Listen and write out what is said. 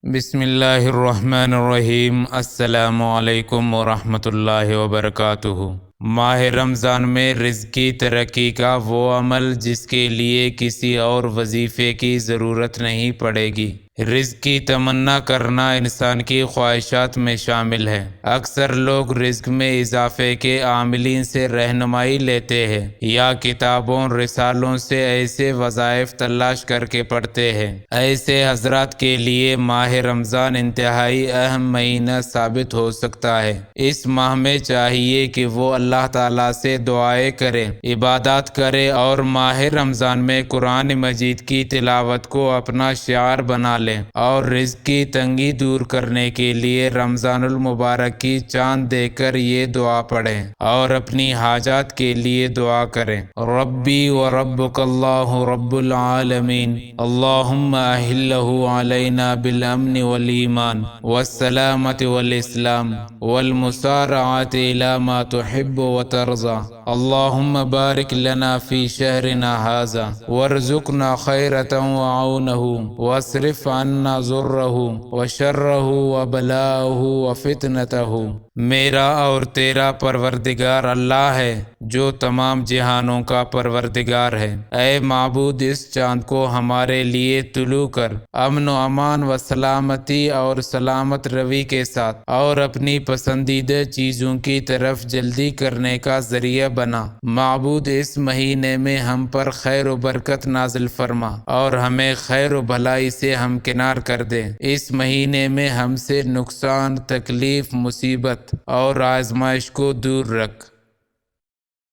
بسم اللہ الرحمن الرحیم۔ السلام علیکم ورحمۃ اللہ وبرکاتہ۔ ماہ رمضان میں رزق کی ترقی کا وہ عمل جس کے لیے کسی اور وظیفے کی ضرورت نہیں پڑے گی۔ رزق کی تمنا کرنا انسان کی خواہشات میں شامل ہے۔ اکثر لوگ رزق میں اضافے کے عاملین سے رہنمائی لیتے ہیں یا کتابوں رسالوں سے ایسے وظائف تلاش کر کے پڑھتے ہیں۔ ایسے حضرات کے لیے ماہ رمضان انتہائی اہم مہینہ ثابت ہو سکتا ہے۔ اس ماہ میں چاہیے کہ وہ اللہ تعالیٰ سے دعائیں کرے، عبادات کرے اور ماہ رمضان میں قرآن مجید کی تلاوت کو اپنا شعار بنا لے اور رزق کی تنگی دور کرنے کے لیے رمضان المبارک کی چاند دیکھ کر یہ دعا پڑھیں اور اپنی حاجات کے لیے دعا کریں۔ ربی و ربک اللہ رب العالمین، اللہم احلہ علینا بالامن والایمان والسلامت والاسلام والمسارعات الی ما تحب وترضى، اللہم بارک لنا فی شہرنا ھذا وارزقنا خیرۃ وعونہ واصرف عنا ضرہ وشرہ وبلاءہ وفتنتہ۔ میرا اور تیرا پروردگار اللہ ہے جو تمام جہانوں کا پروردگار ہے۔ اے معبود، اس چاند کو ہمارے لیے طلوع کر امن و امان و سلامتی اور سلامت روی کے ساتھ اور اپنی پسندیدہ چیزوں کی طرف جلدی کرنے کا ذریعہ بنا۔ معبود، اس مہینے میں ہم پر خیر و برکت نازل فرما اور ہمیں خیر و بھلائی سے ہمکنار کر دے۔ اس مہینے میں ہم سے نقصان، تکلیف، مصیبت اور آزمائش کو دور رکھ۔